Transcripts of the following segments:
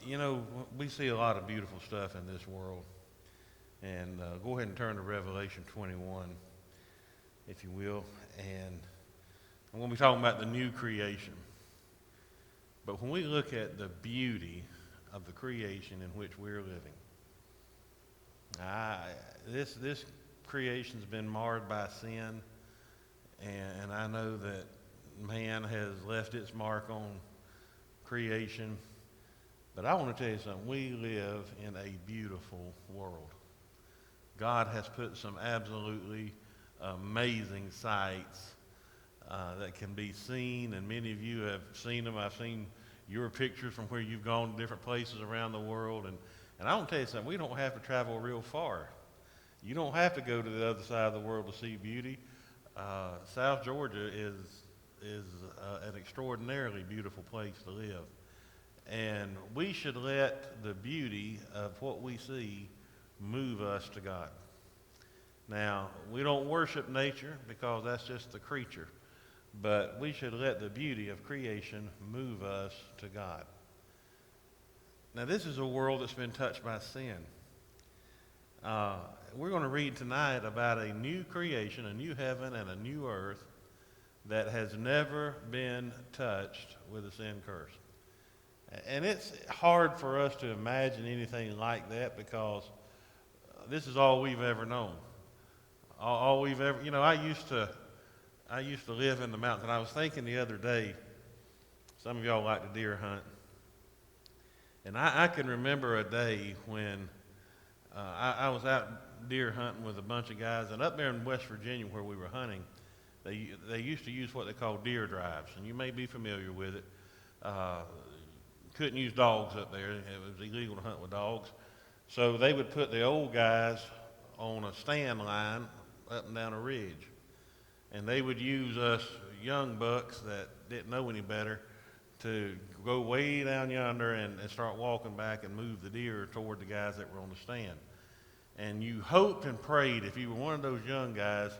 You know, we see a lot of beautiful stuff in this world. And go ahead and turn to Revelation 21, if you will. And I'm going to be talking about the new creation. But when we look at the beauty of the creation in which we're living, this creation's been marred by sin, and I know that man has left its mark on creation. But I want to tell you something. We live in a beautiful world. God has put some absolutely amazing sights that can be seen, and many of you have seen them. I've seen your pictures from where you've gone to different places around the world, and I want to tell you something. We don't have to travel real far. You don't have to go to the other side of the world to see beauty. South Georgia is an extraordinarily beautiful place to live. And we should let the beauty of what we see move us to God. Now, we don't worship nature because that's just the creature, but we should let the beauty of creation move us to God. Now, this is a world that's been touched by sin. We're going to read tonight about a new creation, a new heaven and a new earth that has never been touched with a sin curse. And it's hard for us to imagine anything like that because this is all we've ever known. All we've ever, I used to live in the mountains. And I was thinking the other day, some of y'all like to deer hunt. And I can remember a day when I was out deer hunting with a bunch of guys. And up there in West Virginia where we were hunting, they used to use what they call deer drives. And you may be familiar with it. Couldn't use dogs up there. It was illegal to hunt with dogs. So they would put the old guys on a stand line up and down a ridge. And they would use us young bucks that didn't know any better to go way down yonder and start walking back and move the deer toward the guys that were on the stand. And you hoped and prayed, if you were one of those young guys,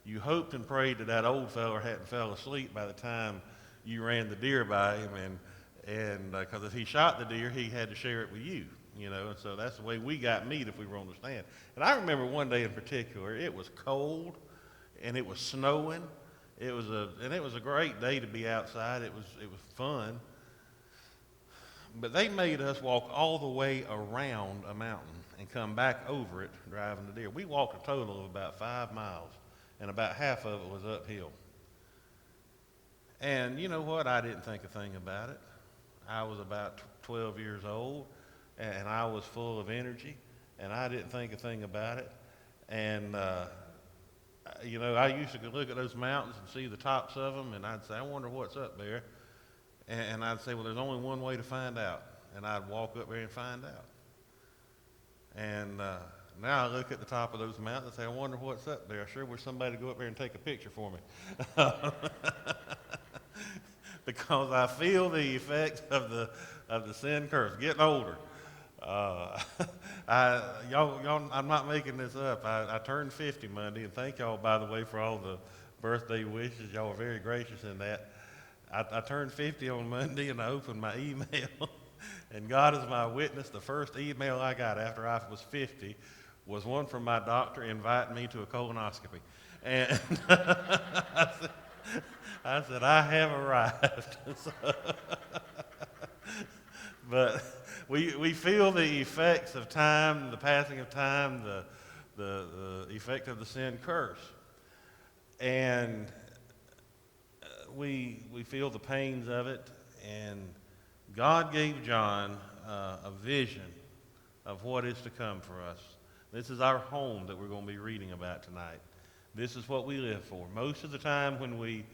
you hoped and prayed that old fella hadn't fell asleep by the time you ran the deer by him, and because if he shot the deer, he had to share it with you, and so that's the way we got meat if we were on the stand. And I remember one day in particular, it was cold, and it was snowing. It was a great day to be outside. It was fun. But they made us walk all the way around a mountain and come back over it driving the deer. We walked a total of about 5 miles, and about half of it was uphill. And you know what? I didn't think a thing about it. I was about 12 years old, and I was full of energy, and I didn't think a thing about it. And, I used to look at those mountains and see the tops of them, and I'd say, I wonder what's up there. And I'd say, well, there's only one way to find out. And I'd walk up there and find out. And now I look at the top of those mountains and say, I wonder what's up there. I sure wish somebody would go up there and take a picture for me. Because I feel the effects of the sin curse. Getting older. I'm not making this up. I turned 50 Monday, and thank y'all, by the way, for all the birthday wishes. Y'all were very gracious in that. I turned 50 on Monday, and I opened my email, and God is my witness. The first email I got after I was 50 was one from my doctor inviting me to a colonoscopy. And I said, I have arrived. But we feel the effects of time, the passing of time, the effect of the sin curse. And we feel the pains of it. And God gave John a vision of what is to come for us. This is our home that we're going to be reading about tonight. This is what we live for. Most of the time when we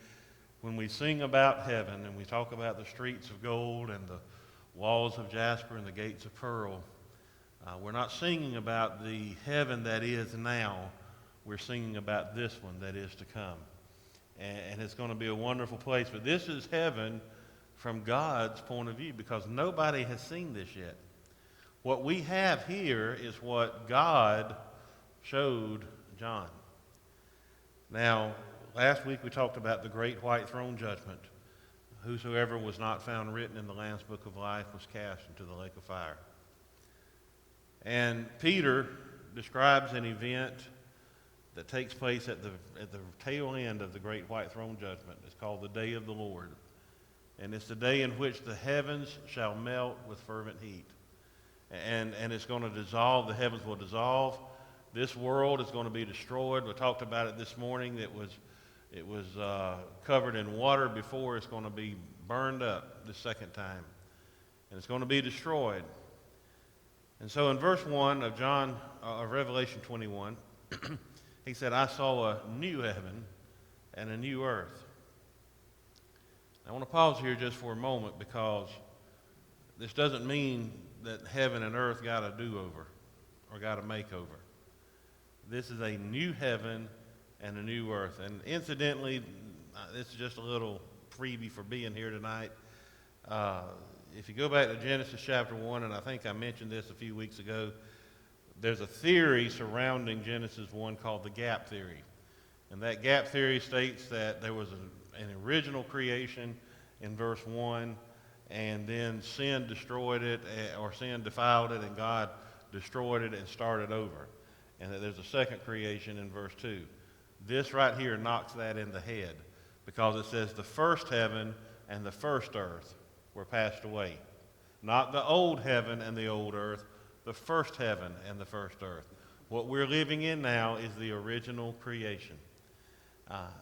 sing about heaven and we talk about the streets of gold and the walls of jasper and the gates of pearl, we're not singing about the heaven that is now. We're singing about this one that is to come. And it's going to be a wonderful place. But this is heaven from God's point of view because nobody has seen this yet. What we have here is what God showed John. Now, last week we talked about the great white throne judgment. whosoever was not found written in the Lamb's Book of Life was cast into the lake of fire. And Peter describes an event that takes place at the tail end of the great white throne judgment. It's called the Day of the Lord. And it's the day in which the heavens shall melt with fervent heat. And it's going to dissolve. The heavens will dissolve. This world is going to be destroyed. We talked about it this morning. It was covered in water before. It's going to be burned up the second time. And it's going to be destroyed. And so in verse 1 of Revelation 21, he said, I saw a new heaven and a new earth. I want to pause here just for a moment, because this doesn't mean that heaven and earth got a do-over or got a makeover. This is a new heaven and a new earth. And incidentally, this is just a little freebie for being here tonight. If you go back to Genesis chapter 1, and I think I mentioned this a few weeks ago, there's a theory surrounding Genesis 1 called the gap theory. And that gap theory states that there was an original creation in verse 1, and then sin destroyed it, or sin defiled it, and God destroyed it and started over. And that there's a second creation in verse 2. This right here knocks that in the head, because it says the first heaven and the first earth were passed away. Not the old heaven and the old earth, the first heaven and the first earth. What we're living in now is the original creation.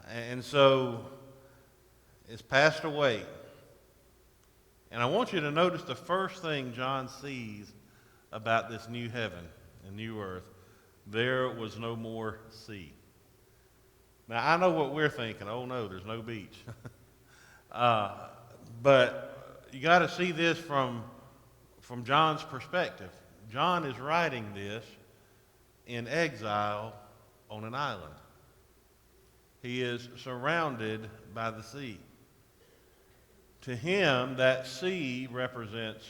And so it's passed away. And I want you to notice the first thing John sees about this new heaven and new earth. There was no more sea. Now, I know what we're thinking. Oh, no, there's no beach. But you got to see this from John's perspective. John is writing this in exile on an island. He is surrounded by the sea. To him, that sea represents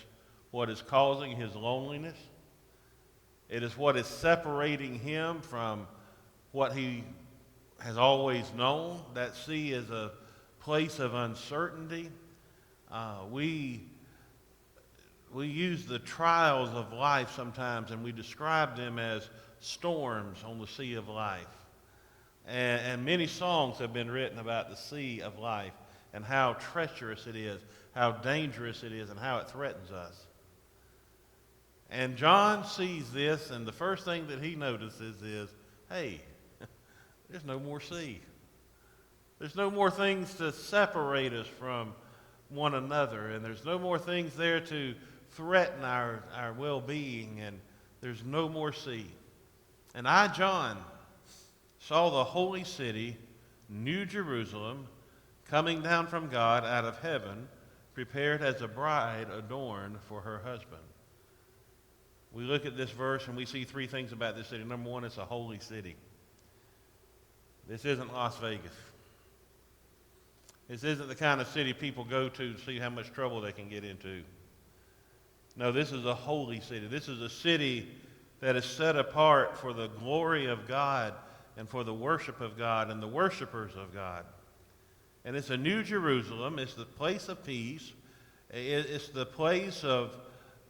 what is causing his loneliness. It is what is separating him from what he has always known. That sea is a place of uncertainty. We use the trials of life sometimes, and we describe them as storms on the sea of life. And many songs have been written about the sea of life and how treacherous it is, how dangerous it is, and how it threatens us. And John sees this, and the first thing that he notices is, hey, there's no more sea. There's no more things to separate us from one another, and there's no more things there to threaten our well-being, and there's no more sea. And I, John, saw the holy city, New Jerusalem, coming down from God out of heaven, prepared as a bride adorned for her husband. We look at this verse and we see three things about this city. Number one, it's a holy city. This isn't Las Vegas. This isn't the kind of city people go to see how much trouble they can get into. No, this is a holy city. This is a city that is set apart for the glory of God and for the worship of God and the worshipers of God. And it's a New Jerusalem. It's the place of peace. It's the place of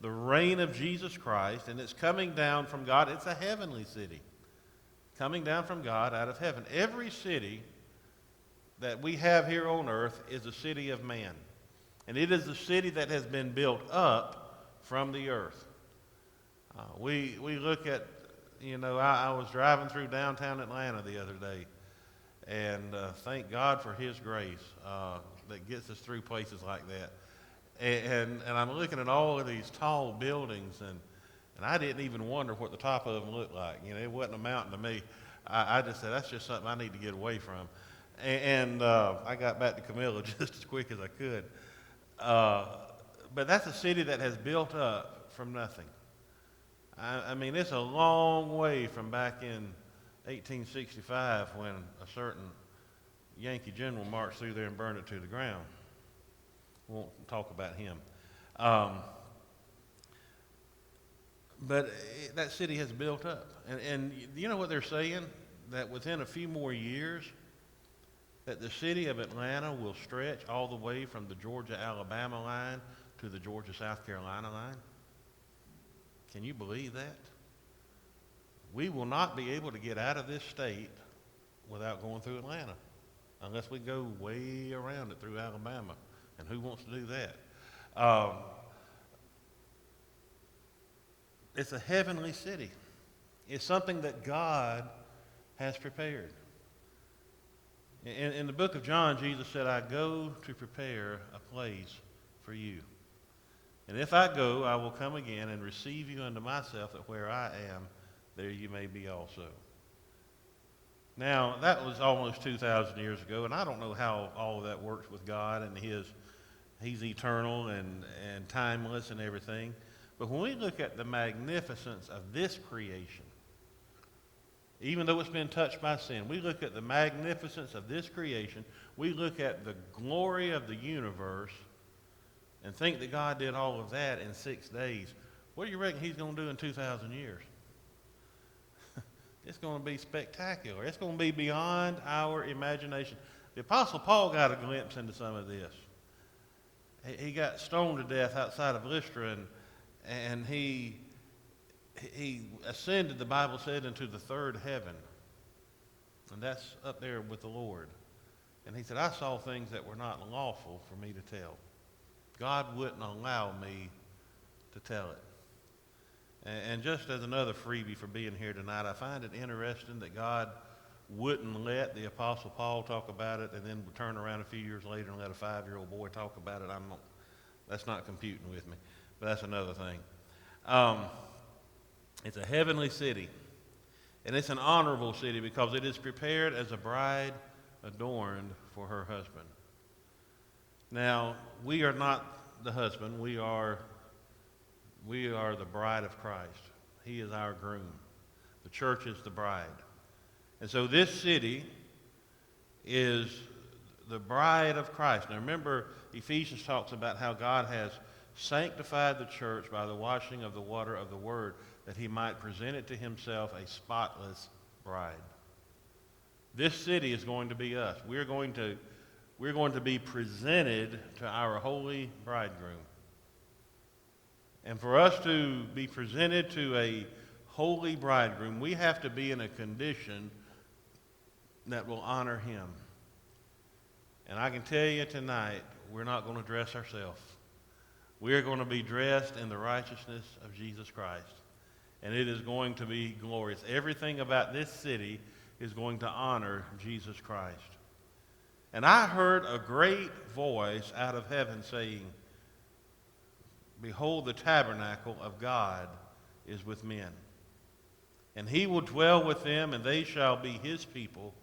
the reign of Jesus Christ, and it's coming down from God. It's a heavenly city, coming down from God out of heaven. Every city that we have here on earth is a city of man, and it is a city that has been built up from the earth. We look at, I was driving through downtown Atlanta the other day, and thank God for His grace that gets us through places like that. And I'm looking at all of these tall buildings, and I didn't even wonder what the top of them looked like. It wasn't a mountain to me. I just said, that's just something I need to get away from. And I got back to Camilla just as quick as I could. But that's a city that has built up from nothing. I mean, it's a long way from back in 1865 when a certain Yankee general marched through there and burned it to the ground. Won't talk about him. But that city has built up. And you know what they're saying? That within a few more years, that the city of Atlanta will stretch all the way from the Georgia-Alabama line to the Georgia-South Carolina line? Can you believe that? We will not be able to get out of this state without going through Atlanta, unless we go way around it through Alabama. And who wants to do that? It's a heavenly city. It's something that God has prepared. In the book of John, Jesus said, I go to prepare a place for you. And if I go, I will come again and receive you unto myself, that where I am, there you may be also. Now, that was almost 2,000 years ago, and I don't know how all of that works with God, and He's eternal and timeless and everything. But when we look at the magnificence of this creation, even though it's been touched by sin, we look at the magnificence of this creation, we look at the glory of the universe, and think that God did all of that in 6 days. What do you reckon He's going to do in 2,000 years? It's going to be spectacular. It's going to be beyond our imagination. The Apostle Paul got a glimpse into some of this. He got stoned to death outside of Lystra, and he ascended, the Bible said, into the third heaven. And that's up there with the Lord. And he said, I saw things that were not lawful for me to tell. God wouldn't allow me to tell it. And just as another freebie for being here tonight, I find it interesting that God wouldn't let the Apostle Paul talk about it and then turn around a few years later and let a 5-year-old boy talk about it. That's not computing with me, but that's another thing. It's a heavenly city, and it's an honorable city because it is prepared as a bride adorned for her husband. Now, we are not the husband. We are the bride of Christ. He is our groom. The church is the bride. And so this city is the bride of Christ. Now remember, Ephesians talks about how God has sanctified the church by the washing of the water of the word, that he might present it to himself a spotless bride. This city is going to be us. We're going to be presented to our holy bridegroom. And for us to be presented to a holy bridegroom, we have to be in a condition that will honor him. And I can tell you tonight, we're not going to dress ourselves. We're going to be dressed in the righteousness of Jesus Christ. And it is going to be glorious. Everything about this city is going to honor Jesus Christ. And I heard a great voice out of heaven saying, behold, the tabernacle of God is with men. And he will dwell with them, and they shall be his people,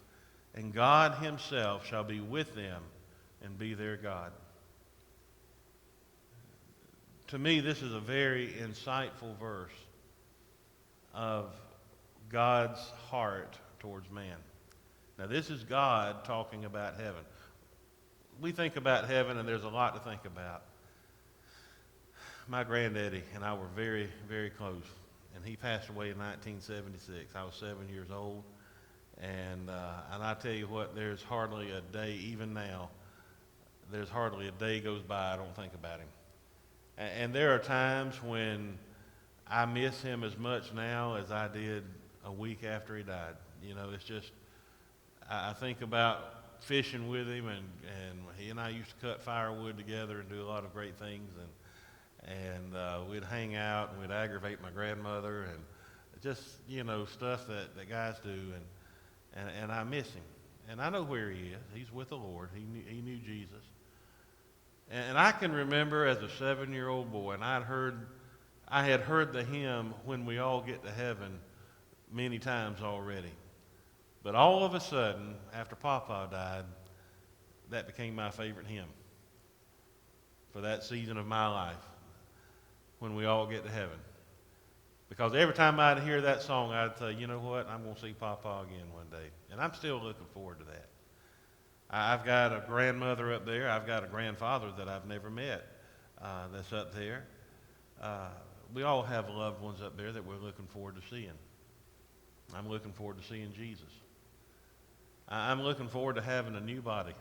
and God himself shall be with them and be their God. To me, this is a very insightful verse of God's heart towards man. Now, this is God talking about heaven. We think about heaven, and there's a lot to think about. My granddaddy and I were very, very close, and he passed away in 1976. I was 7 years old, and I tell you what, there's hardly a day, even now, there's hardly a day goes by I don't think about him. And there are times when I miss him as much now as I did a week after he died. You know, it's just, I think about fishing with him, and he and I used to cut firewood together and do a lot of great things, and we'd hang out and we'd aggravate my grandmother and just, you know, stuff that guys do, and I miss him. And I know where he is. He's with the Lord. He knew Jesus. And I can remember as a 7-year-old boy, and I had heard the hymn, When We All Get to Heaven, many times already. But all of a sudden, after Papa died, that became my favorite hymn for that season of my life, When We All Get to Heaven. Because every time I'd hear that song, I'd say, you know what, I'm going to see Papa again one day. And I'm still looking forward to that. I've got a grandmother up there. I've got a grandfather that I've never met that's up there. We all have loved ones up there that we're looking forward to seeing. I'm looking forward to seeing Jesus. I'm looking forward to having a new body.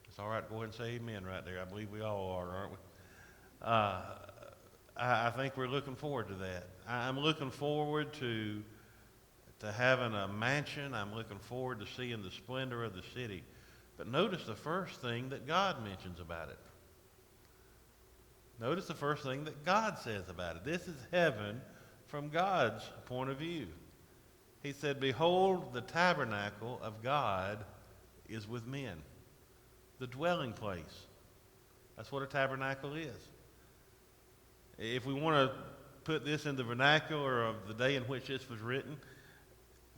It's all right to go ahead and say amen right there. I believe we all are, aren't we? Uh, I think we're looking forward to that. I'm looking forward to having a mansion. I'm looking forward to seeing the splendor of the city. But notice the first thing that God mentions about it. Notice the first thing that God says about it. This is heaven from God's point of view. He said, behold, the tabernacle of God is with men. The dwelling place. That's what a tabernacle is. If we want to put this in the vernacular of the day in which this was written,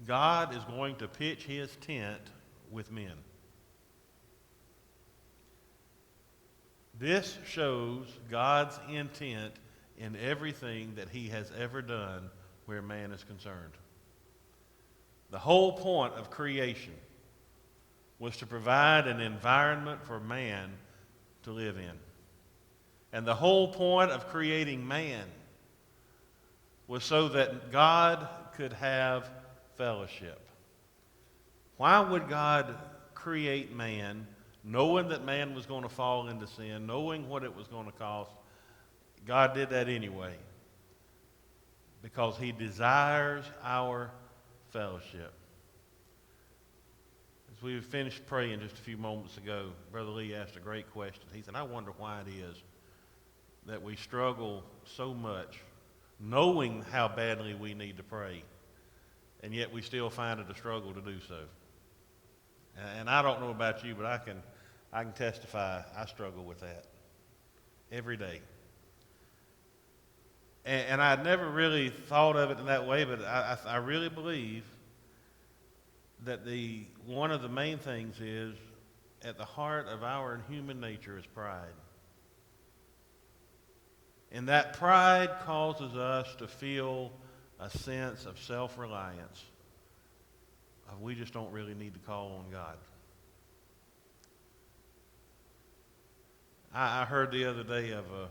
God is going to pitch his tent with men. This shows God's intent in everything that he has ever done where man is concerned. The whole point of creation was to provide an environment for man to live in. And the whole point of creating man was so that God could have fellowship. Why would God create man knowing that man was going to fall into sin, knowing what it was going to cost? God did that anyway because he desires our fellowship. As we finished praying just a few moments ago, Brother Lee asked a great question. He said, I wonder why it is that we struggle so much knowing how badly we need to pray, and yet we still find it a struggle to do so. And I don't know about you, but I can testify I struggle with that every day. And I'd never really thought of it in that way, but I really believe that one of the main things is at the heart of our human nature is pride. And that pride causes us to feel a sense of self-reliance. We just don't really need to call on God. I heard the other day of a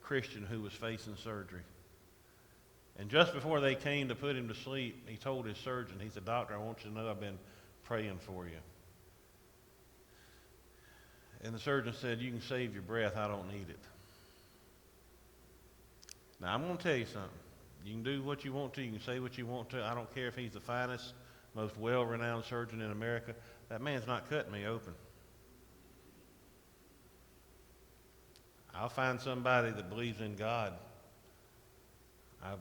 Christian who was facing surgery. And just before they came to put him to sleep, he told his surgeon, he said, Doctor, I want you to know I've been praying for you. And the surgeon said, you can save your breath, I don't need it. Now, I'm going to tell you something. You can do what you want to. You can say what you want to. I don't care if he's the finest, most well-renowned surgeon in America. That man's not cutting me open. I'll find somebody that believes in God.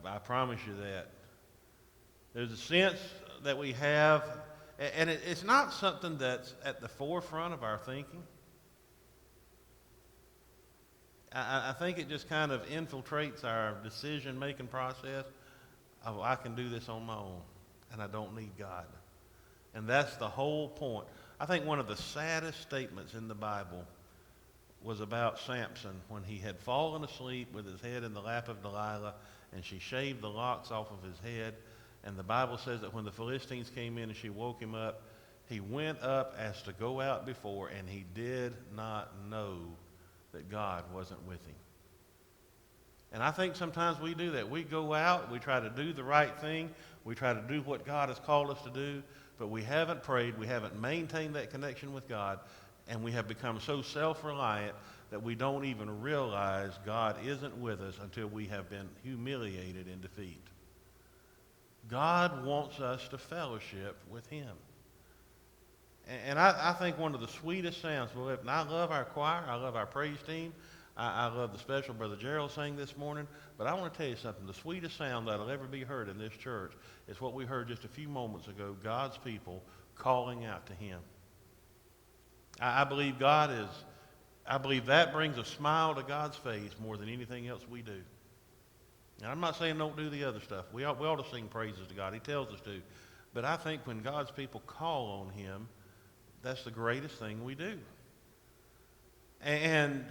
I promise you that. There's a sense that we have, and it's not something that's at the forefront of our thinking. I think it just kind of infiltrates our decision-making process. Oh, I can do this on my own, and I don't need God. And that's the whole point. I think one of the saddest statements in the Bible was about Samson when he had fallen asleep with his head in the lap of Delilah, and she shaved the locks off of his head. And the Bible says that when the Philistines came in and she woke him up, he went up as to go out before, and he did not know that God wasn't with him. And I think sometimes we do that. We go out, we try to do the right thing, we try to do what God has called us to do, but we haven't prayed, we haven't maintained that connection with God, and we have become so self-reliant that we don't even realize God isn't with us until we have been humiliated in defeat. God wants us to fellowship with him. And I think one of the sweetest sounds, and I love our choir, I love our praise team, I love the special Brother Gerald sang this morning, but I want to tell you something. The sweetest sound that'll ever be heard in this church is what we heard just a few moments ago, God's people calling out to him. I believe that brings a smile to God's face more than anything else we do. Now, I'm not saying don't do the other stuff. We ought to sing praises to God. He tells us to. But I think when God's people call on him, that's the greatest thing we do. And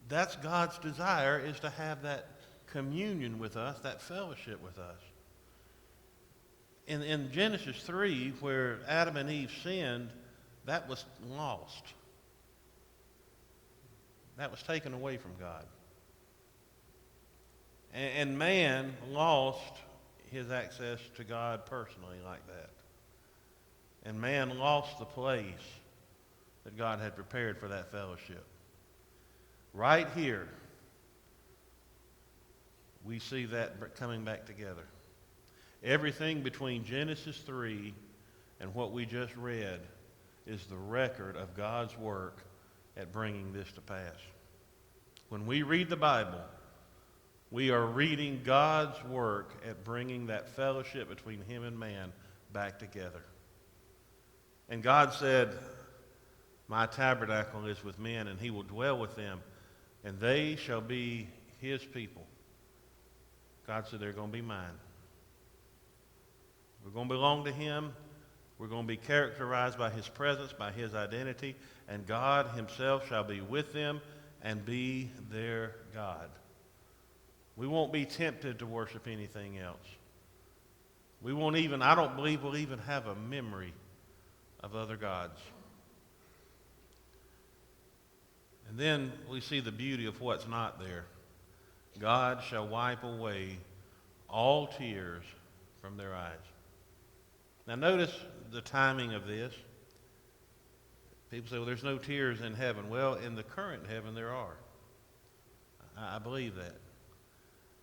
that's God's desire, is to have that communion with us, that fellowship with us. In Genesis 3, where Adam and Eve sinned, that was lost. That was taken away from God. And man lost his access to God personally like that. And man lost the place that God had prepared for that fellowship. Right here, we see that coming back together. Everything between Genesis 3 and what we just read is the record of God's work at bringing this to pass. When we read the Bible, we are reading God's work at bringing that fellowship between him and man back together. And God said, my tabernacle is with men, and he will dwell with them, and they shall be his people. God said, they're going to be mine. We're going to belong to him. We're going to be characterized by his presence, by his identity, and God himself shall be with them and be their God. We won't be tempted to worship anything else. We won't even, I don't believe we'll even have a memory of other gods. And then we see the beauty of what's not there. God shall wipe away all tears from their eyes. Now notice the timing of this. People say, well, there's no tears in heaven. Well, in the current heaven there are. I believe that.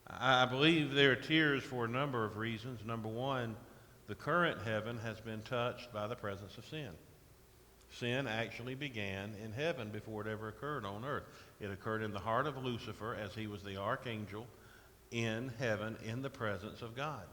I believe there are tears for a number of reasons. Number one, the current heaven has been touched by the presence of sin. Sin actually began in heaven before it ever occurred on earth. It occurred in the heart of Lucifer as he was the archangel in heaven in the presence of God.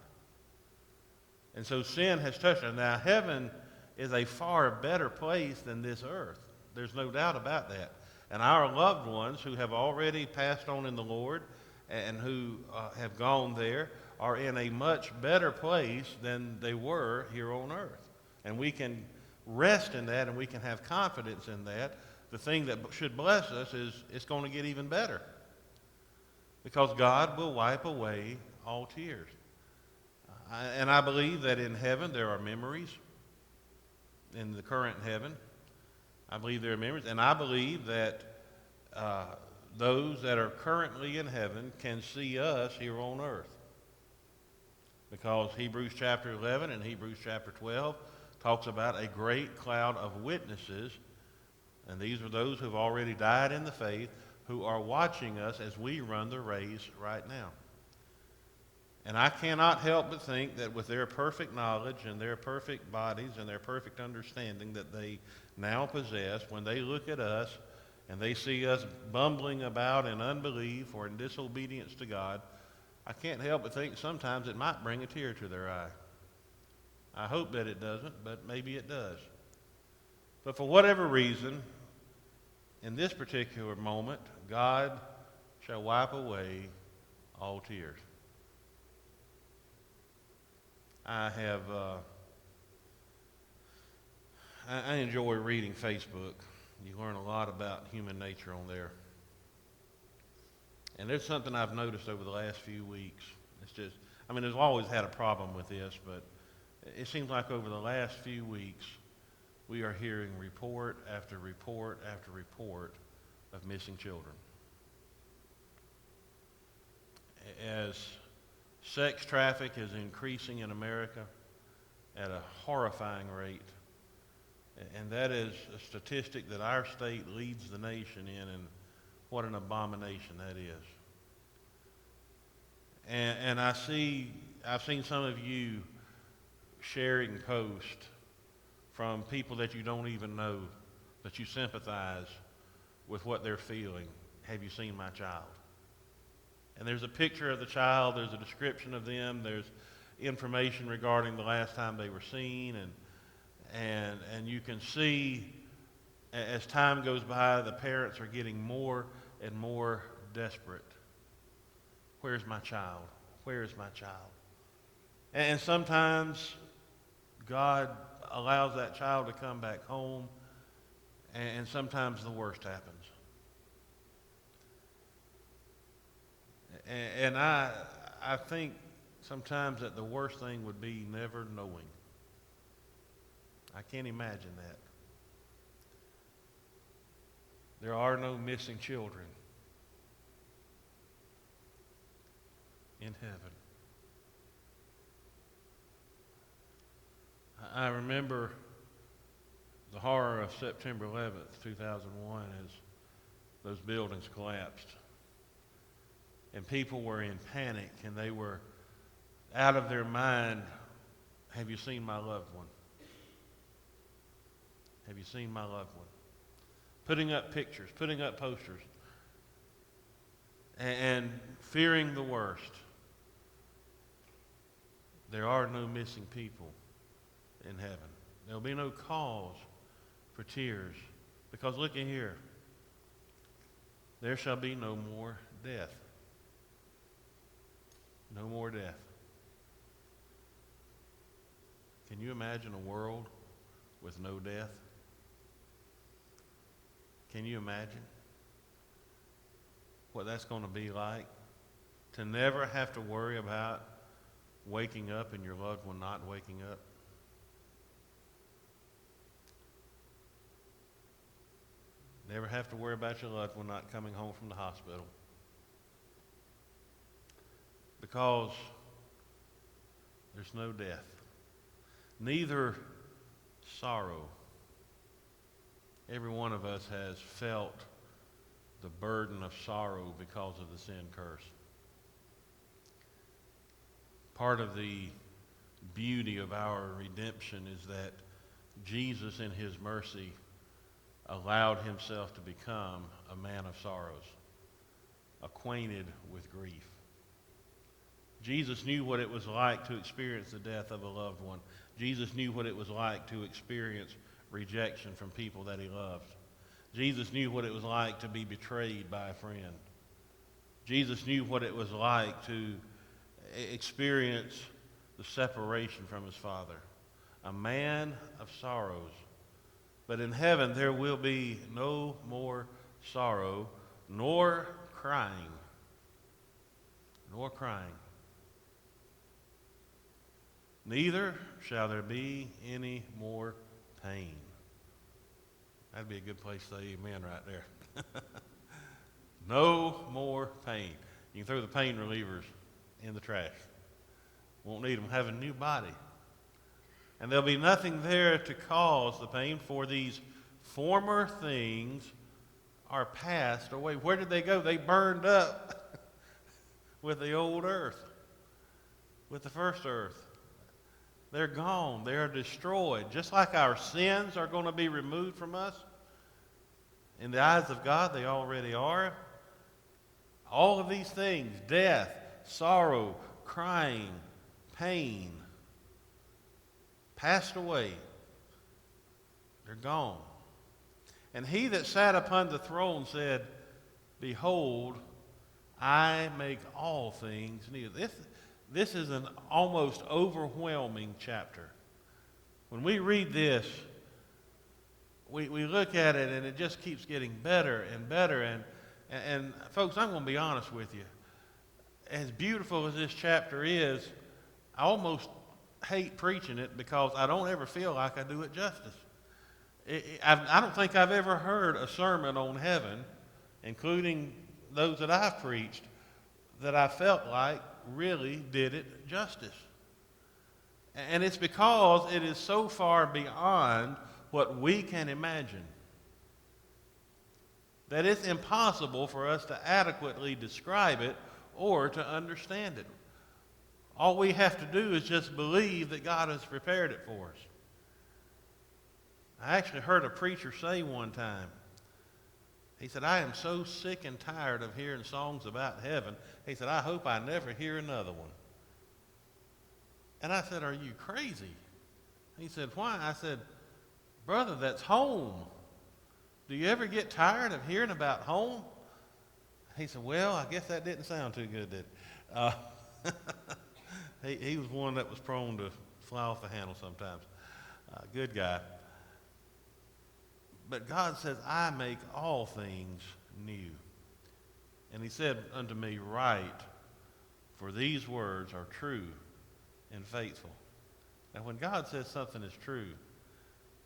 And so sin has touched it. Now heaven is a far better place than this earth. There's no doubt about that. And our loved ones who have already passed on in the Lord and who have gone there are in a much better place than they were here on earth. And we can rest in that and we can have confidence in that. The thing that should bless us is it's going to get even better. Because God will wipe away all tears. And I believe that in heaven there are memories. In the current heaven, I believe there are memories. And I believe that those that are currently in heaven can see us here on earth. Because Hebrews chapter 11 and Hebrews chapter 12 talks about a great cloud of witnesses. And these are those who have already died in the faith who are watching us as we run the race right now. And I cannot help but think that with their perfect knowledge and their perfect bodies and their perfect understanding that they now possess, when they look at us and they see us bumbling about in unbelief or in disobedience to God, I can't help but think sometimes it might bring a tear to their eye. I hope that it doesn't, but maybe it does. But for whatever reason, in this particular moment, God shall wipe away all tears. I enjoy reading Facebook. You learn a lot about human nature on there. And there's something I've noticed over the last few weeks. It's just, there's always had a problem with this, but it seems like over the last few weeks, we are hearing report after report after report of missing children. As sex traffic is increasing in America at a horrifying rate, and that is a statistic that our state leads the nation in, and what an abomination that is. And I've seen some of you sharing posts from people that you don't even know, but you sympathize with what they're feeling. Have you seen my child? And there's a picture of the child, there's a description of them, there's information regarding the last time they were seen, and you can see as time goes by, the parents are getting more and more desperate. Where's my child? Where is my child? And sometimes God allows that child to come back home, and sometimes the worst happens. And I think sometimes that the worst thing would be never knowing. I can't imagine that. There are no missing children in heaven. I remember the horror of September 11th, 2001, as those buildings collapsed. And people were in panic, and they were out of their mind. Have you seen my loved one? Have you seen my loved one? Putting up pictures, putting up posters, and fearing the worst. There are no missing people in heaven. There will be no cause for tears, because look at here. There shall be no more death. No more death. Can you imagine a world with no death? Can you imagine what that's going to be like? To never have to worry about waking up and your loved one not waking up? Never have to worry about your loved one not coming home from the hospital. Because there's no death. Neither sorrow. Every one of us has felt the burden of sorrow because of the sin curse. Part of the beauty of our redemption is that Jesus, in his mercy, allowed himself to become a man of sorrows, acquainted with grief. Jesus knew what it was like to experience the death of a loved one. Jesus knew what it was like to experience rejection from people that he loved. Jesus knew what it was like to be betrayed by a friend. Jesus knew what it was like to experience the separation from his Father. A man of sorrows. But in heaven there will be no more sorrow, nor crying. Nor crying. Neither shall there be any more pain. That'd be a good place to say amen right there. No more pain. You can throw the pain relievers in the trash. Won't need them. Have a new body. And there'll be nothing there to cause the pain, for these former things are passed away. Where did they go? They burned up with the old earth, with the first earth. They're gone. They are destroyed. Just like our sins are going to be removed from us, in the eyes of God, they already are. All of these things, death, sorrow, crying, pain, passed away. They're gone. And he that sat upon the throne said, Behold, I make all things new. This is an almost overwhelming chapter. When we read this, we look at it and it just keeps getting better and better. And folks, I'm going to be honest with you. As beautiful as this chapter is, I almost hate preaching it because I don't ever feel like I do it justice. I don't think I've ever heard a sermon on heaven, including those that I've preached, that I felt like really did it justice. And it's because it is so far beyond what we can imagine that it's impossible for us to adequately describe it or to understand it. All we have to do is just believe that God has prepared it for us. I actually heard a preacher say one time, he said, I am so sick and tired of hearing songs about heaven. He said, I hope I never hear another one. And I said, are you crazy? He said, why? I said, brother, that's home. Do you ever get tired of hearing about home? He said, well, I guess that didn't sound too good, did it? He was one that was prone to fly off the handle sometimes. Good guy. But God says, I make all things new. And he said unto me, write, for these words are true and faithful. Now, when God says something is true,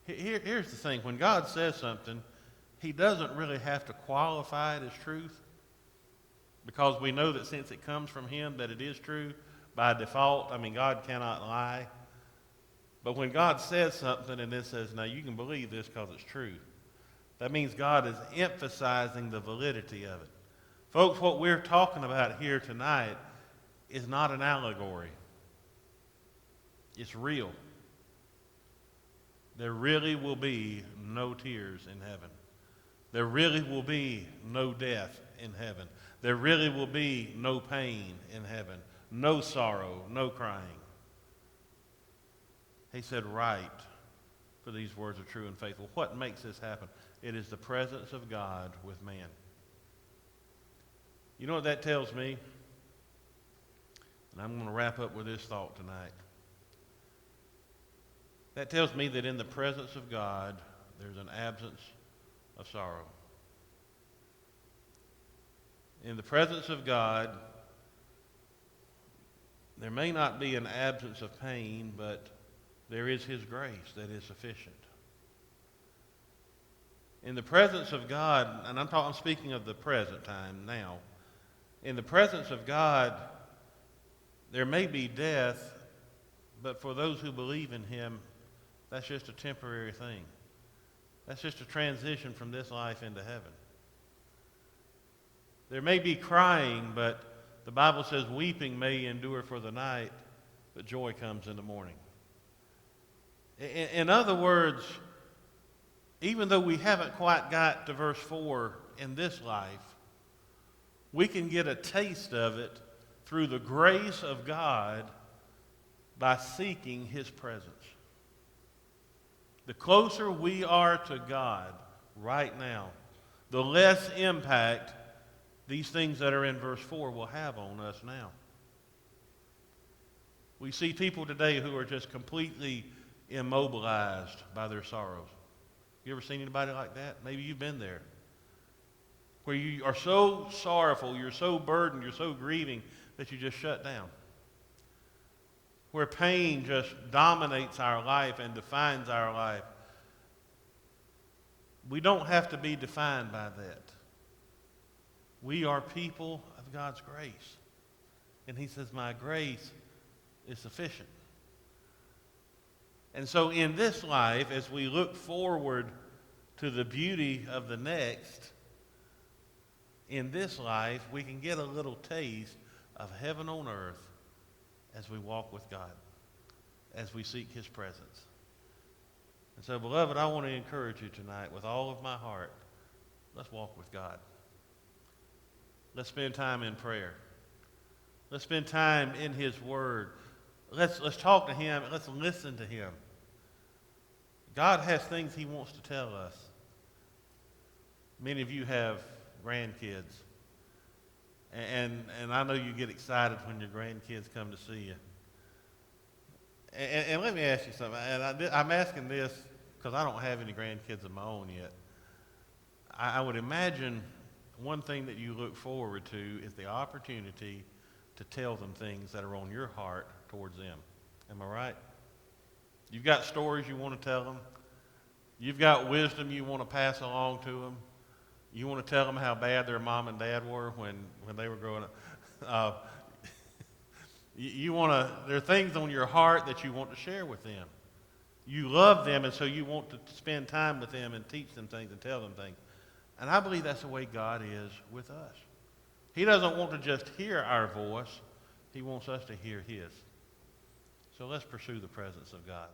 here's the thing. When God says something, he doesn't really have to qualify it as truth, because we know that since it comes from him that it is true by default. I mean, God cannot lie. But when God says something and it says, now you can believe this because it's true, that means God is emphasizing the validity of it. Folks, what we're talking about here tonight is not an allegory. It's real. There really will be no tears in heaven. There really will be no death in heaven. There really will be no pain in heaven, no sorrow, no crying. He said, "Write, for these words are true and faithful." What makes this happen? It is the presence of God with man. You know what that tells me? And I'm going to wrap up with this thought tonight. That tells me that in the presence of God, there's an absence of sorrow. In the presence of God, there may not be an absence of pain, but there is His grace that is sufficient. In the presence of God, and I'm speaking of the present time now, in the presence of God, there may be death, but for those who believe in Him, that's just a temporary thing. That's just a transition from this life into heaven. There may be crying, but the Bible says weeping may endure for the night, but joy comes in the morning. In other words, even though we haven't quite got to verse 4 in this life, we can get a taste of it through the grace of God by seeking His presence. The closer we are to God right now, the less impact these things that are in verse 4 will have on us now. We see people today who are just completely immobilized by their sorrows. You ever seen anybody like that? Maybe you've been there. Where you are so sorrowful, you're so burdened, you're so grieving that you just shut down. Where pain just dominates our life and defines our life. We don't have to be defined by that. We are people of God's grace. And He says, my grace is sufficient. And so in this life, as we look forward to the beauty of the next, in this life, we can get a little taste of heaven on earth as we walk with God, as we seek His presence. And so, beloved, I want to encourage you tonight with all of my heart. Let's walk with God. Let's spend time in prayer. Let's spend time in His Word. Let's talk to Him. Let's listen to Him. God has things He wants to tell us. Many of you have grandkids. And I know you get excited when your grandkids come to see you. And let me ask you something. And I'm asking this because I don't have any grandkids of my own yet. I would imagine one thing that you look forward to is the opportunity to tell them things that are on your heart towards them. Am I right? You've got stories you want to tell them. You've got wisdom you want to pass along to them. You want to tell them how bad their mom and dad were when they were growing up. There are things on your heart that you want to share with them. You love them, and so you want to spend time with them and teach them things and tell them things. And I believe that's the way God is with us. He doesn't want to just hear our voice. He wants us to hear His. So let's pursue the presence of God.